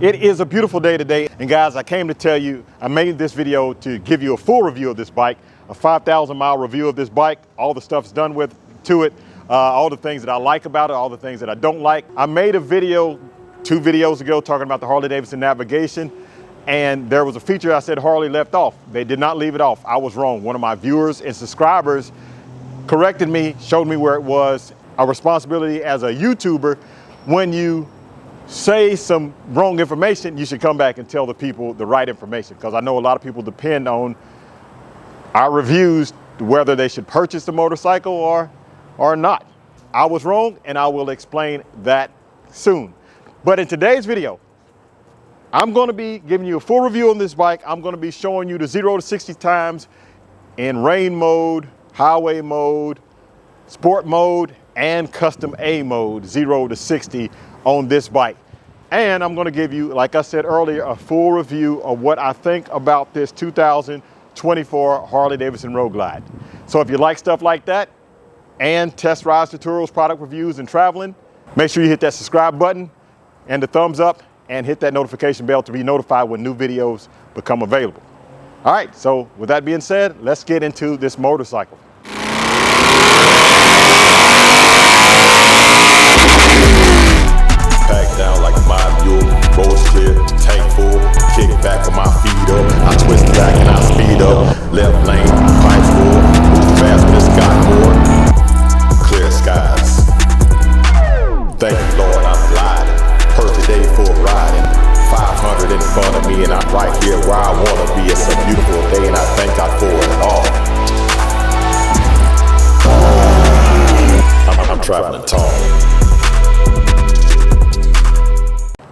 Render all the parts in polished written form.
It is a beautiful day today, and guys, I came to tell you, I made this video to give you a full review of this bike, a 5,000 mile review of this bike, all the stuff's done to it, all the things that I like about it, all the things that I don't like. I made a video 2 videos ago talking about the Harley-Davidson navigation, and there was a feature I said Harley left off. They did not leave it off. I was wrong. One of my viewers and subscribers corrected me, showed me where it was. Our responsibility as a YouTuber, when you say some wrong information, you should come back and tell the people the right information, because I know a lot of people depend on our reviews whether they should purchase the motorcycle or not. I was wrong, and I will explain that soon. But in today's video, I'm going to be giving you a full review on this bike. I'm going to be showing you the 0 to 60 times in rain mode, highway mode, sport mode, and custom A mode, 0 to 60 on this bike. And I'm going to give you, like I said earlier, a full review of what I think about this 2024 Harley-Davidson Road Glide. So if you like stuff like that and test rides, tutorials, product reviews, and traveling, make sure you hit that subscribe button and the thumbs up and hit that notification bell to be notified when new videos become available. All right, so with that being said, let's get into this motorcycle. Back down like my mule, roads clear, tank full, kick back with my feet up. I twist back and I speed up. Left lane, pipes full, move fast but it's got more. Clear skies. Thank you, Lord, I'm gliding. Perfect day for riding. 500 in front of me and I'm right here where I wanna be. It's a beautiful day and I thank God for it all. I'm traveling tall.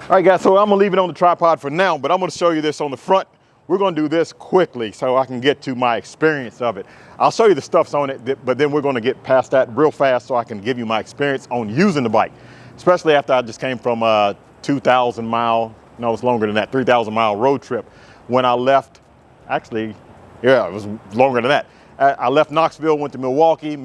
All right, guys, so I'm gonna leave it on the tripod for now, but I'm gonna show you this on the front. We're gonna do this quickly so I can get to my experience of it. I'll show you the stuffs on it, but then we're gonna get past that real fast so I can give you my experience on using the bike, especially after I just came from a 2,000 mile, no, it's longer than that, 3,000 mile road trip. When I left, actually, yeah, it was longer than that. I left Knoxville, went to Milwaukee,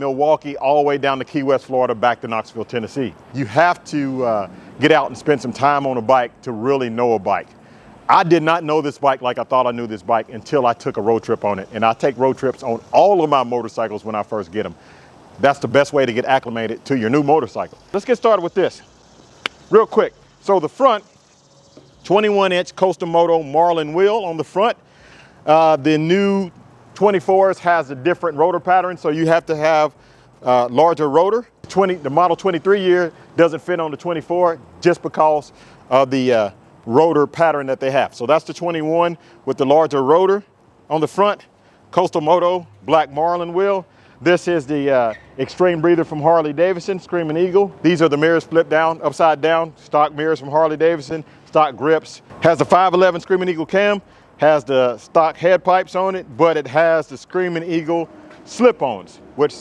all the way down to Key West, Florida, back to Knoxville, Tennessee. You have to get out and spend some time on a bike to really know a bike. I did not know this bike like I thought I knew this bike until I took a road trip on it. And I take road trips on all of my motorcycles when I first get them. That's the best way to get acclimated to your new motorcycle. Let's get started with this real quick. So the front, 21-inch Coastal Moto Marlin wheel on the front. The new 24s has a different rotor pattern, so you have to have larger rotor. The model 23 year doesn't fit on the 24 just because of the rotor pattern that they have. So that's the 21 with the larger rotor on the front. Coastal Moto black Marlin wheel. This is the Extreme Breather from Harley-Davidson, Screaming Eagle. These are the mirrors flipped down, upside down, stock mirrors from Harley-Davidson, stock grips. Has the 511 Screaming Eagle cam, has the stock head pipes on it, but it has the Screaming Eagle slip-ons, which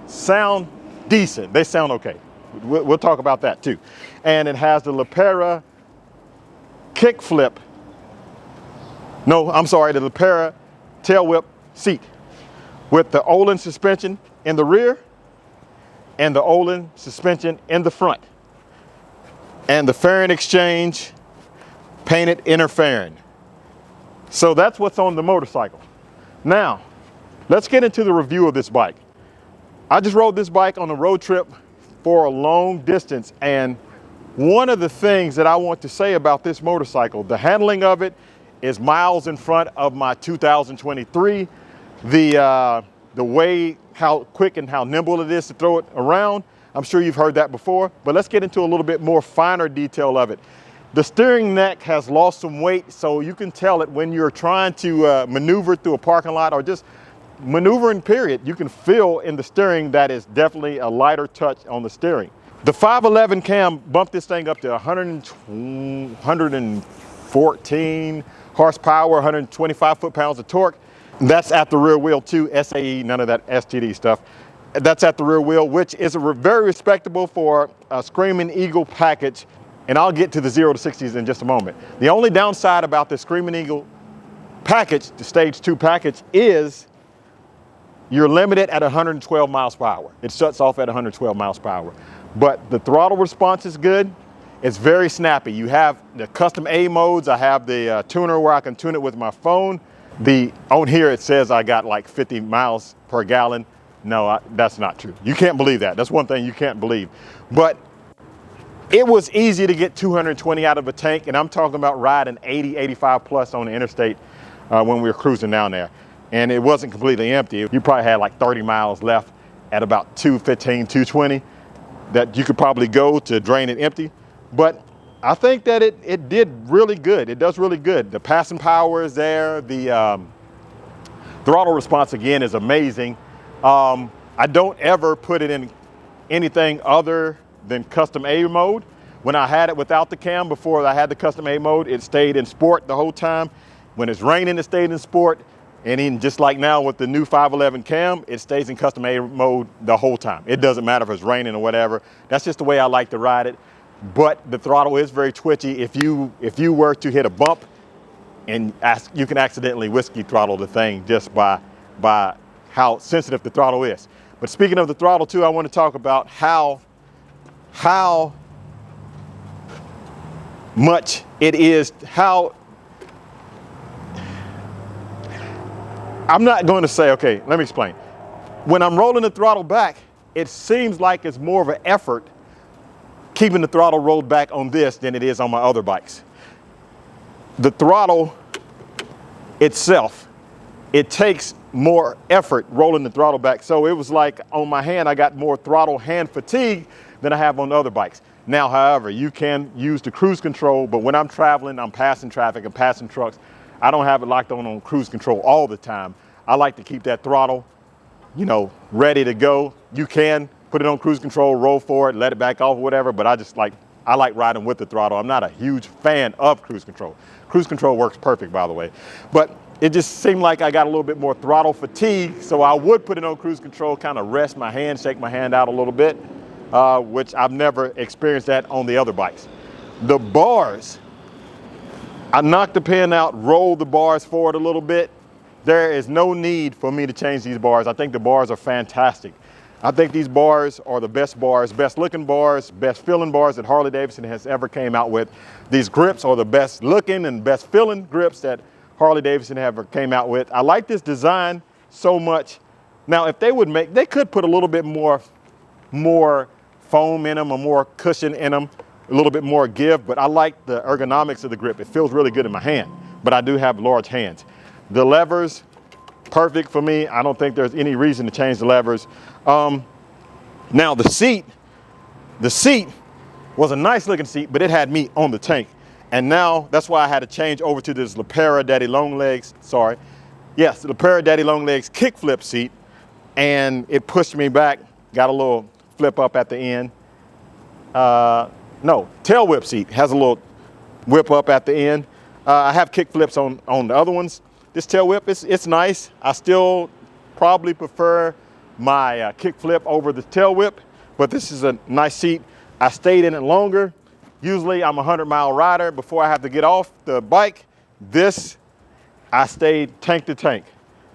sound decent. They sound okay. We'll talk about that too. And it has the Lepera kick flip. No, I'm sorry, the Lepera tail whip seat with the Olin suspension in the rear and the Olin suspension in the front. And the fairing exchange painted inner fairing. So that's what's on the motorcycle. Now, let's get into the review of this bike. I just rode this bike on a road trip for a long distance, and one of the things that I want to say about this motorcycle, the handling of it is miles in front of my 2023. The way how quick and how nimble it is to throw it around, I'm sure you've heard that before, but let's get into a little bit more finer detail of it. The steering neck has lost some weight, so you can tell it when you're trying to maneuver through a parking lot or just maneuvering period. You can feel in the steering that is definitely a lighter touch on the steering. The 511 cam bumped this thing up to 114 horsepower, 125 foot-pounds of torque. That's at the rear wheel too, SAE, none of that STD stuff. That's at the rear wheel, which is very respectable for a Screaming Eagle package. And I'll get to the 0 to 60s in just a moment. The only downside about the Screaming Eagle package, the stage 2 package, is you're limited at 112 miles per hour. It shuts off at 112 miles per hour. But the throttle response is good. It's very snappy. You have the custom A modes. I have the tuner where I can tune it with my phone. On here it says I got like 50 miles per gallon. No, that's not true. You can't believe that. That's one thing you can't believe. But it was easy to get 220 out of a tank, and I'm talking about riding 80, 85 plus on the interstate when we were cruising down there. And it wasn't completely empty. You probably had like 30 miles left at about 215, 220 that you could probably go to drain it empty. But I think that it did really good. It does really good. The passing power is there. The throttle response, again, is amazing. I don't ever put it in anything other than custom A mode. When I had it without the cam, before I had the custom A mode, it stayed in sport the whole time. When it's raining, it stayed in sport. And even just like now with the new 511 cam, it stays in custom A mode the whole time. It doesn't matter if it's raining or whatever. That's just the way I like to ride it. But the throttle is very twitchy. If you were to hit a bump, and you can accidentally whiskey throttle the thing just by how sensitive the throttle is. But speaking of the throttle too, I want to talk about how much it is, I'm not going to say, okay, let me explain. When I'm rolling the throttle back, it seems like it's more of an effort keeping the throttle rolled back on this than it is on my other bikes. The throttle itself, it takes more effort rolling the throttle back. So it was like on my hand, I got more throttle hand fatigue than I have on the other bikes. Now, however, you can use the cruise control, but when I'm traveling, I'm passing traffic and passing trucks, I don't have it locked on cruise control all the time. I like to keep that throttle, ready to go. You can put it on cruise control, roll forward, let it back off or whatever, but I like riding with the throttle. I'm not a huge fan of cruise control. Cruise control works perfect, by the way. But it just seemed like I got a little bit more throttle fatigue, so I would put it on cruise control, kind of rest my hand, shake my hand out a little bit, which I've never experienced that on the other bikes. The bars, I knocked the pin out, rolled the bars forward a little bit. There is no need for me to change these bars. I think the bars are fantastic. I think these bars are the best looking bars, best feeling bars that Harley-Davidson has ever came out with. These grips are the best looking and best feeling grips that Harley-Davidson ever came out with. I like this design so much. Now, if they could put a little bit more foam in them or more cushion in them, a little bit more give, but I like the ergonomics of the grip. It feels really good in my hand, but I do have large hands. The levers, perfect for me. I don't think there's any reason to change the levers. Now the seat was a nice looking seat, but it had me on the tank. And now that's why I had to change over to this Lapera Daddy Longlegs, Yes, the Lapera Daddy Longlegs kickflip seat. And it pushed me back, got a little flip up at the end. No, tail whip seat has a little whip up at the end. I have kick flips on the other ones. This tail whip, it's nice. I still probably prefer my kick flip over the tail whip, but this is a nice seat. I stayed in it longer. Usually I'm a 100-mile rider. Before I have to get off the bike, I stayed tank to tank.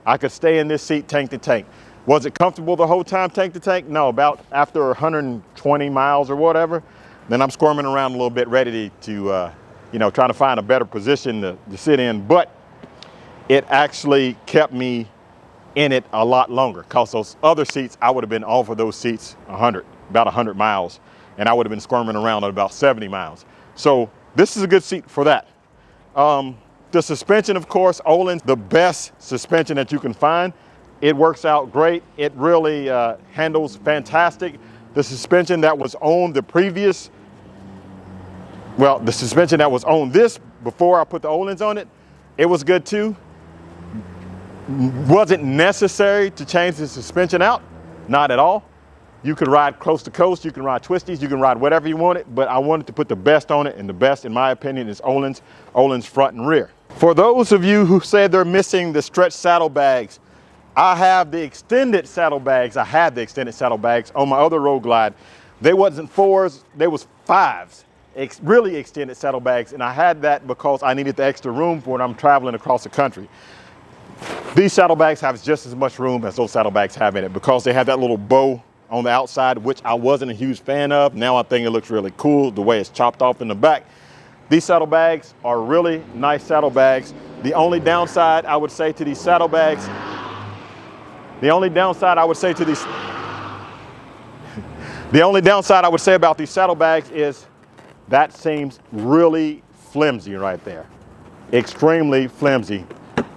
I could stay in this seat tank to tank. Was it comfortable the whole time tank to tank? No, about after 120 miles or whatever, then I'm squirming around a little bit, ready to trying to find a better position to sit in. But it actually kept me in it a lot longer, because those other seats, I would have been off of those seats about 100 miles, and I would have been squirming around at about 70 miles. So this is a good seat for that. The suspension, of course, Öhlins, the best suspension that you can find. It works out great. It really handles fantastic. The suspension that was on the suspension that was on this before I put the Öhlins on it, it was good too. Wasn't necessary to change the suspension out, not at all. You could ride coast to coast, you can ride twisties, you can ride whatever you wanted, but I wanted to put the best on it, and the best, in my opinion, is Öhlins front and rear. For those of you who said they're missing the stretch saddlebags, I have the extended saddlebags. I had the extended saddlebags on my other Road Glide. They wasn't 4s, they was 5s, really extended saddlebags, and I had that because I needed the extra room for when I'm traveling across the country. These saddlebags have just as much room as those saddlebags have in it, because they have that little bow on the outside, which I wasn't a huge fan of. Now I think it looks really cool the way it's chopped off in the back. These saddlebags are really nice saddlebags. The only downside I would say to these saddlebags, the only downside I would say about these saddlebags is that seems really flimsy right there. Extremely flimsy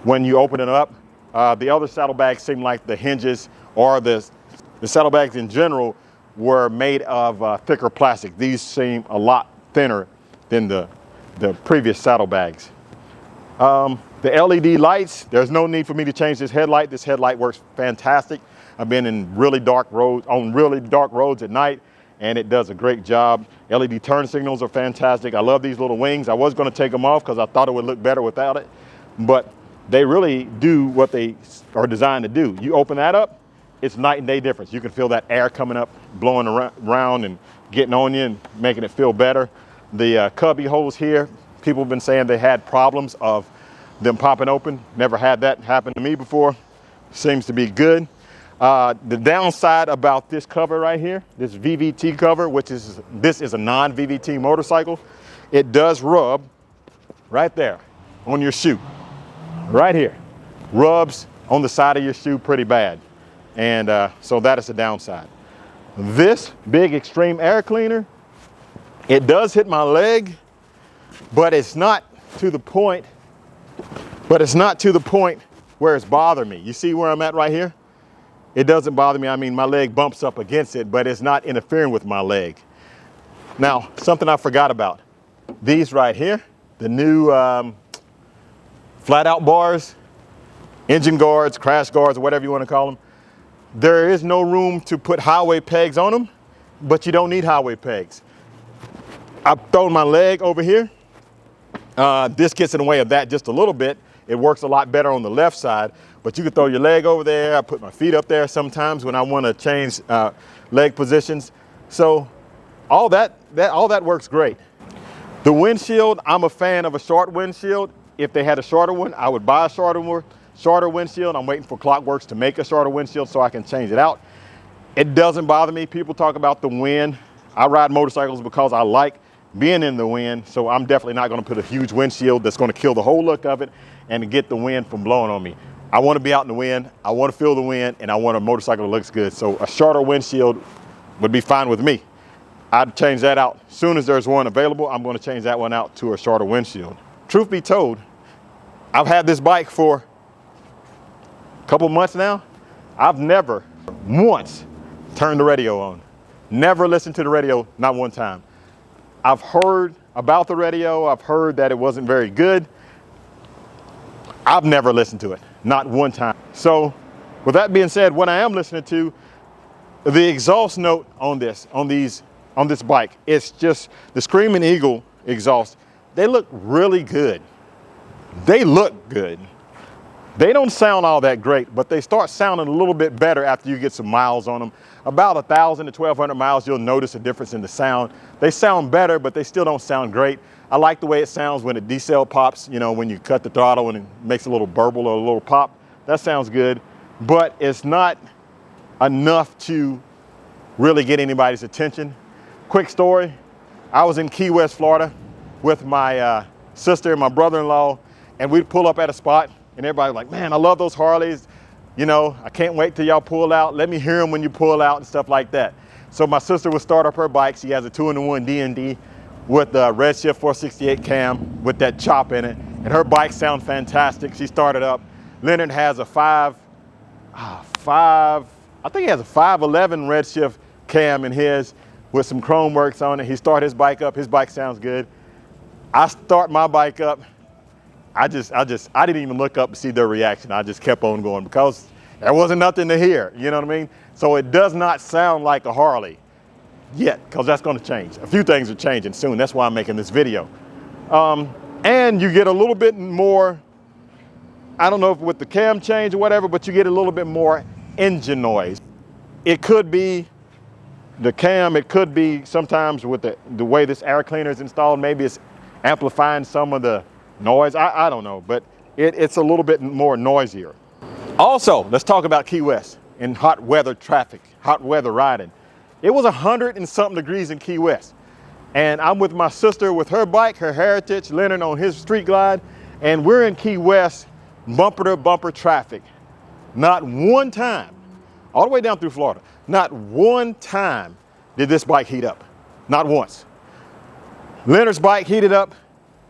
when you open it up. The other saddlebags seem like the hinges or the saddlebags in general were made of thicker plastic. These seem a lot thinner than the previous saddlebags. The LED lights, there's no need for me to change this headlight. This headlight works fantastic. I've been in really dark roads, on really dark roads at night, and it does a great job. LED turn signals are fantastic. I love these little wings. I was going to take them off because I thought it would look better without it, but they really do what they are designed to do. You open that up, it's night and day difference. You can feel that air coming up, blowing around and getting on you and making it feel better. The cubby holes here, people have been saying they had problems of them popping open. Never had that happen to me before. Seems to be good. The downside about this cover right here, this VVT cover, this is a non-VVT motorcycle. It does rub right there on your shoe, right here. Rubs on the side of your shoe pretty bad. And so that is the downside. This big extreme air cleaner, it does hit my leg, but it's not to the point where it's bothering me. You see where I'm at right here? It doesn't bother me. I mean, my leg bumps up against it, but it's not interfering with my leg. Now, something I forgot about. These right here, the new flat out bars, engine guards, crash guards, or whatever you want to call them. There is no room to put highway pegs on them, but you don't need highway pegs. I've thrown my leg over here. This gets in the way of that just a little bit. It works a lot better on the left side, but you can throw your leg over there. I put my feet up there sometimes when I want to change leg positions. So all that works great. The windshield, I'm a fan of a short windshield. If they had a shorter one, I would buy a shorter windshield. I'm waiting for Clockworks to make a shorter windshield so I can change it out. It doesn't bother me. People talk about the wind. I ride motorcycles because I like being in the wind, so I'm definitely not going to put a huge windshield that's going to kill the whole look of it and to get the wind from blowing on me. I want to be out in the wind, I want to feel the wind, and I want a motorcycle that looks good. So a shorter windshield would be fine with me. I'd change that out. As soon as there's one available, I'm going to change that one out to a shorter windshield. Truth be told, I've had this bike for a couple months now. I've never once turned the radio on. Never listened to the radio, not one time. I've heard about the radio. I've heard that it wasn't very good. I've never listened to it, not one time. So with that being said, what I am listening to, the exhaust note on this bike, it's just the Screaming Eagle exhaust. They look really good. They look good. They don't sound all that great, but they start sounding a little bit better after you get some miles on them. About 1,000 to 1,200 miles, you'll notice a difference in the sound. They sound better, but they still don't sound great. I like the way it sounds when the decel pops, you know, when you cut the throttle and it makes a little burble or a little pop. That sounds good, but it's not enough to really get anybody's attention. Quick story, I was in Key West, Florida with my sister and my brother-in-law, and we'd pull up at a spot and everybody was like, man, I love those Harleys. You know, I can't wait till y'all pull out. Let me hear them when you pull out and stuff like that. So my sister would start up her bike. She has a 2-in-1 D&D with the Redshift 468 cam with that chop in it. And her bike sounds fantastic. She started up. Leonard has a 511 Redshift cam in his with some chrome works on it. He started his bike up. His bike sounds good. I start my bike up. I didn't even look up to see their reaction. I just kept on going because there wasn't nothing to hear, you know what I mean? So it does not sound like a Harley yet, because that's going to change. A few things are changing soon. That's why I'm making this video. And you get a little bit more, I don't know if with the cam change or whatever, but you get a little bit more engine noise. It could be the cam, it could be sometimes with the way this air cleaner is installed, maybe it's amplifying some of the noise. I don't know, but it's a little bit more noisier. Also, let's talk about Key West. in hot weather traffic, hot weather riding. It was 100 and something degrees in Key West. And I'm with my sister with her bike, her Heritage, Leonard on his Street Glide, and we're in Key West, bumper to bumper traffic. Not one time, all the way down through Florida, not one time did this bike heat up. Not once. Leonard's bike heated up,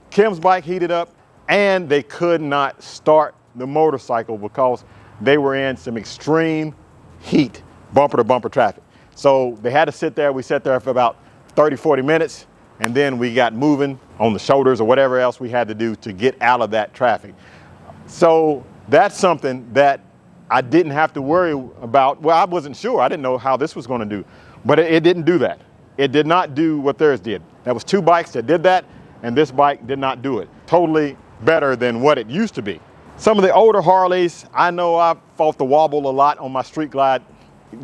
Kim's bike heated up, and they could not start the motorcycle because they were in some extreme heat, bumper to bumper traffic. So they had to sit there. We sat there for about 30, 40 minutes, and then we got moving on the shoulders or whatever else we had to do to get out of that traffic. So that's something that I didn't have to worry about. Well, I wasn't sure. I didn't know how this was going to do, but it didn't do that. It did not do what theirs did. That was two bikes that did that, and this bike did not do it. Totally better than what it used to be. Some of the older Harleys, I know I've fought the wobble a lot on my Street Glide.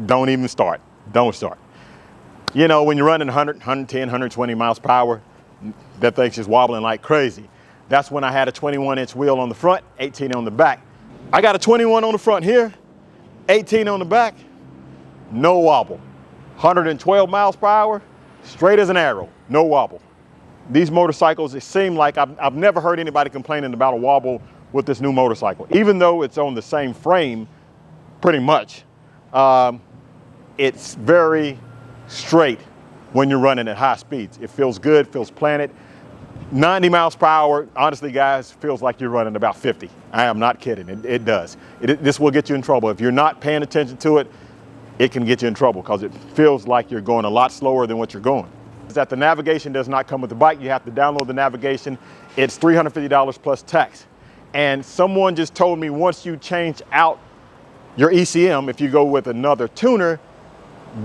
Don't even start. Don't start. You know, when you're running 100, 110, 120 miles per hour, that thing's just wobbling like crazy. That's when I had a 21-inch wheel on the front, 18 on the back. I got a 21 on the front here, 18 on the back, no wobble. 112 miles per hour, straight as an arrow, no wobble. These motorcycles, it seemed like I've never heard anybody complaining about a wobble with this new motorcycle. Even though it's on the same frame, pretty much, it's very straight when you're running at high speeds. It feels good, feels planted. 90 miles per hour, honestly guys, feels like you're running about 50. I am not kidding, it does. This will get you in trouble. If you're not paying attention to it, it can get you in trouble because it feels like you're going a lot slower than what you're going. That the navigation does not come with the bike. You have to download the navigation. It's $350 plus tax. And someone just told me once you change out your ECM, if you go with another tuner,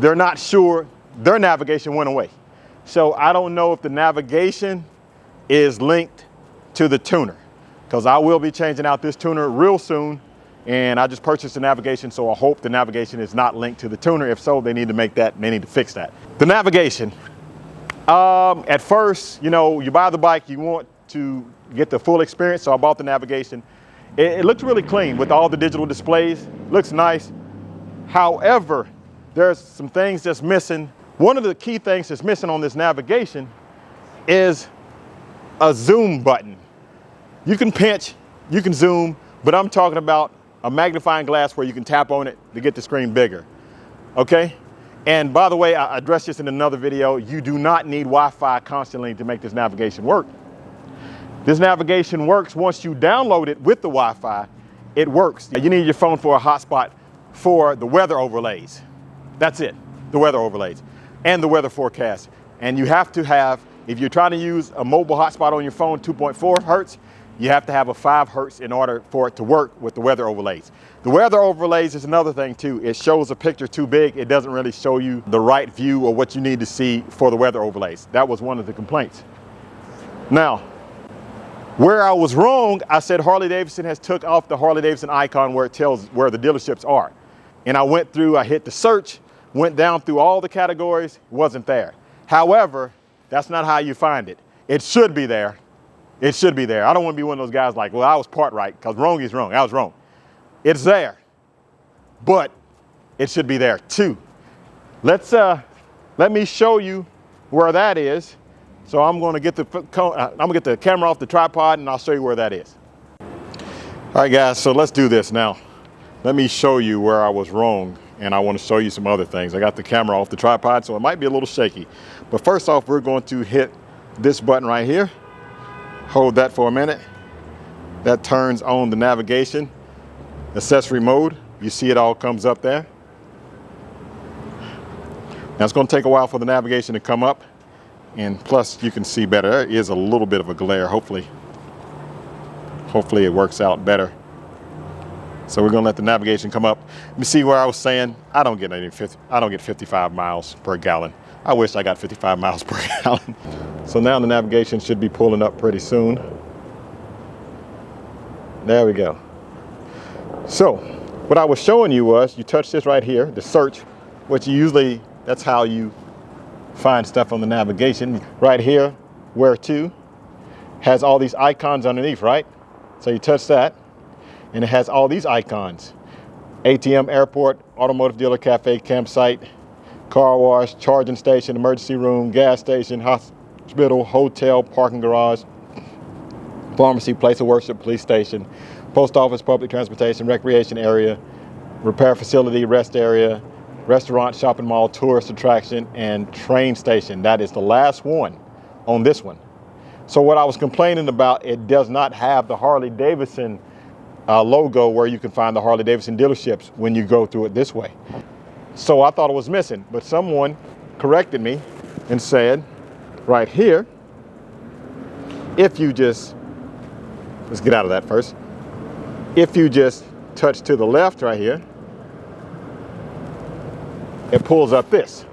they're not sure their navigation went away. So I don't know if the navigation is linked to the tuner, because I will be changing out this tuner real soon, and I just purchased the navigation, so I hope the navigation is not linked to the tuner. If so, they need to fix that. The navigation, at first, you know, you buy the bike, you want to get the full experience, so I bought the navigation. It looks really clean with all the digital displays, looks nice. However, there's some things that's missing. One of the key things that's missing on this navigation is a zoom button. You can pinch, you can zoom, but I'm talking about a magnifying glass where you can tap on it to get the screen bigger, okay? And by the way, I addressed this in another video, you do not need Wi-Fi constantly to make this navigation work. This navigation works once you download it with the Wi-Fi, it works. You need your phone for a hotspot for the weather overlays. That's it, the weather overlays and the weather forecast. And you have to have, if you're trying to use a mobile hotspot on your phone, 2.4 hertz, you have to have a 5 hertz in order for it to work with the weather overlays. The weather overlays is another thing too. It shows a picture too big. It doesn't really show you the right view or what you need to see for the weather overlays. That was one of the complaints. Now, where I was wrong, I said Harley-Davidson has took off the Harley-Davidson icon where it tells where the dealerships are. And I went through, I hit the search, went down through all the categories, it wasn't there. However, that's not how you find it. It should be there. It should be there. I don't want to be one of those guys like, well, I was part right, because wrong is wrong. I was wrong. It's there, but it should be there too. Let me show you where that is. So I'm going to get the camera off the tripod, and I'll show you where that is. All right, guys. So let's do this now. Let me show you where I was wrong, and I want to show you some other things. I got the camera off the tripod, so it might be a little shaky. But first off, we're going to hit this button right here. Hold that for a minute. That turns on the navigation, accessory mode. You see it all comes up there. Now it's going to take a while for the navigation to come up, and plus you can see better. There is a little bit of a glare. Hopefully it works out better. So we're going to let the navigation come up. Let me see where I was saying I don't get 55 miles per gallon. I wish I got 55 miles per gallon. So now the navigation should be pulling up pretty soon. There we go. So what I was showing you was, you touch this right here, the search, which usually, that's how you find stuff on the navigation. Right here, where to, has all these icons underneath, right? So you touch that, and it has all these icons. ATM, airport, automotive dealer, cafe, campsite, car wash, charging station, emergency room, gas station, hospital, hotel, parking garage, pharmacy, place of worship, police station, post office, public transportation, recreation area, repair facility, rest area, restaurant, shopping mall, tourist attraction, and train station. That is the last one on this one. So what I was complaining about, it does not have the Harley-Davidson logo where you can find the Harley-Davidson dealerships when you go through it this way. So I thought it was missing, but someone corrected me and said, right here, if you just, let's get out of that first. If you just touch to the left right here, it pulls up this,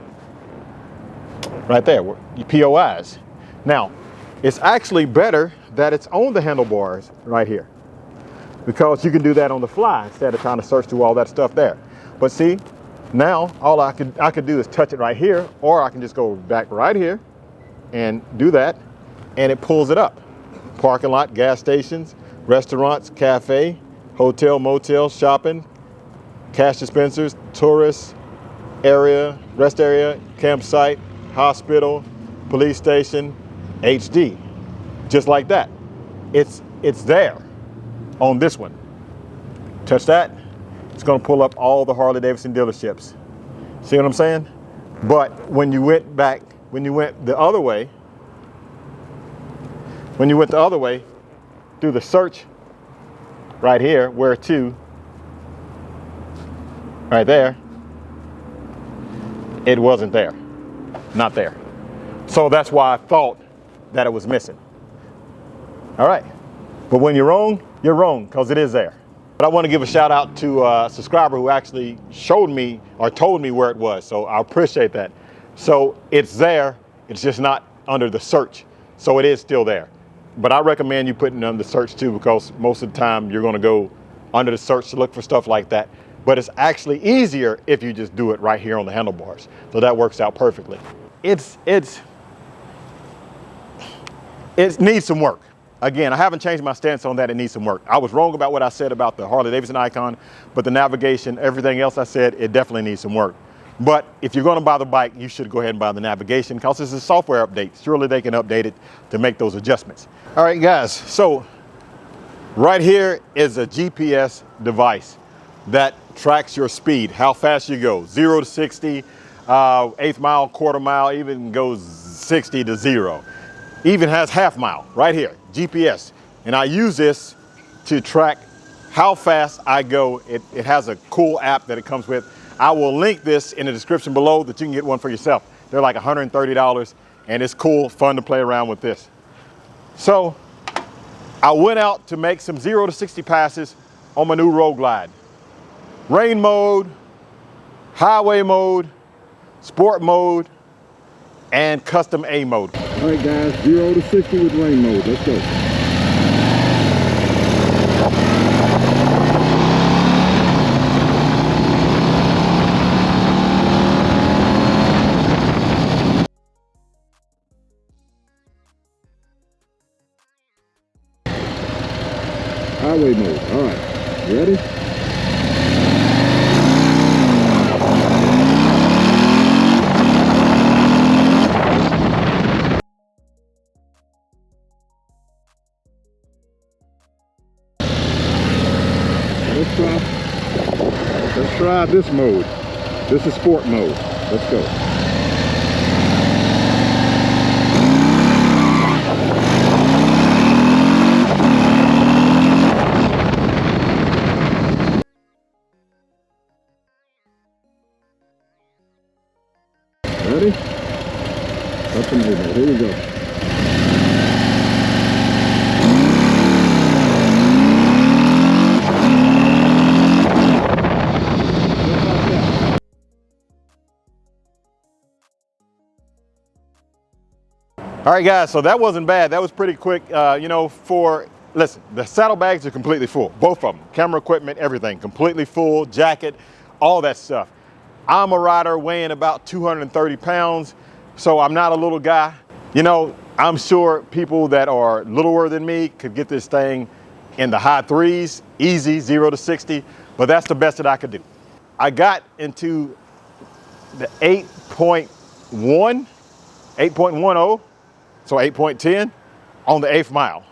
right there, your POIs. Now, it's actually better that it's on the handlebars right here, because you can do that on the fly instead of trying to search through all that stuff there. But see, now all I could do is touch it right here, or I can just go back right here and do that, and it pulls it up. Parking lot, gas stations, restaurants, cafe, hotel, motel, shopping, cash dispensers, tourists area, rest area, campsite, hospital, police station, HD. Just like that. It's there on this one. Touch that, it's gonna pull up all the Harley-Davidson dealerships. See what I'm saying? But when you went the other way, through the search right here, where to, right there, it wasn't there, not there. So that's why I thought that it was missing. All right, but when you're wrong, because it is there. But I want to give a shout out to a subscriber who actually showed me or told me where it was, so I appreciate that. So it's there, it's just not under the search, so it is still there. But I recommend you putting it under the search too, because most of the time you're going to go under the search to look for stuff like that. But it's actually easier if you just do it right here on the handlebars. So that works out perfectly. It needs some work. Again, I haven't changed my stance on that. It needs some work. I was wrong about what I said about the Harley-Davidson icon, but the navigation, everything else I said, it definitely needs some work. But if you're going to buy the bike, you should go ahead and buy the navigation, because this is a software update. Surely they can update it to make those adjustments. All right, guys, so right here is a GPS device that tracks your speed, how fast you go, 0 to 60, eighth mile, quarter mile, even goes 60 to 0. Even has half mile right here, GPS. And I use this to track how fast I go. It has a cool app that it comes with. I will link this in the description below that you can get one for yourself. They're like $130, and it's cool, fun to play around with this. So I went out to make some 0 to 60 passes on my new Road Glide. Rain mode, highway mode, sport mode, and custom A mode. All right, guys, 0 to 60 with rain mode. Let's go. Highway mode. All right, you ready? Let's try this mode. This is sport mode. Let's go. Ready? Up and over. Here we go. All right, guys, so that wasn't bad. That was pretty quick. You know, listen, the saddlebags are completely full, both of them. Camera equipment, everything, completely full, jacket, all that stuff. I'm a rider weighing about 230 pounds, so I'm not a little guy. You know, I'm sure people that are littler than me could get this thing in the high threes, easy, 0 to 60, but that's the best that I could do. I got into the 8.1, 8.10, so 8.10 on the 8th mile.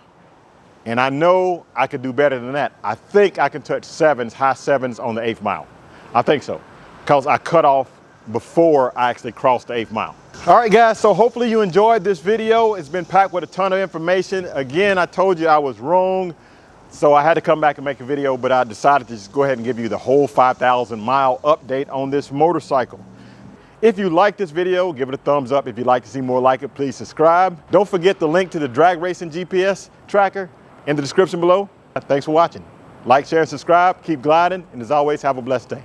And I know I could do better than that. I think I can touch sevens, high sevens on the 8th mile. I think so, because I cut off before I actually crossed the 8th mile. All right, guys, so hopefully you enjoyed this video. It's been packed with a ton of information. Again, I told you I was wrong, so I had to come back and make a video, but I decided to just go ahead and give you the whole 5,000 mile update on this motorcycle. If you like this video, give it a thumbs up. If you'd like to see more like it, please subscribe. Don't forget the link to the drag racing GPS tracker in the description below. Thanks for watching. Like, share, and subscribe. Keep gliding, and as always, have a blessed day.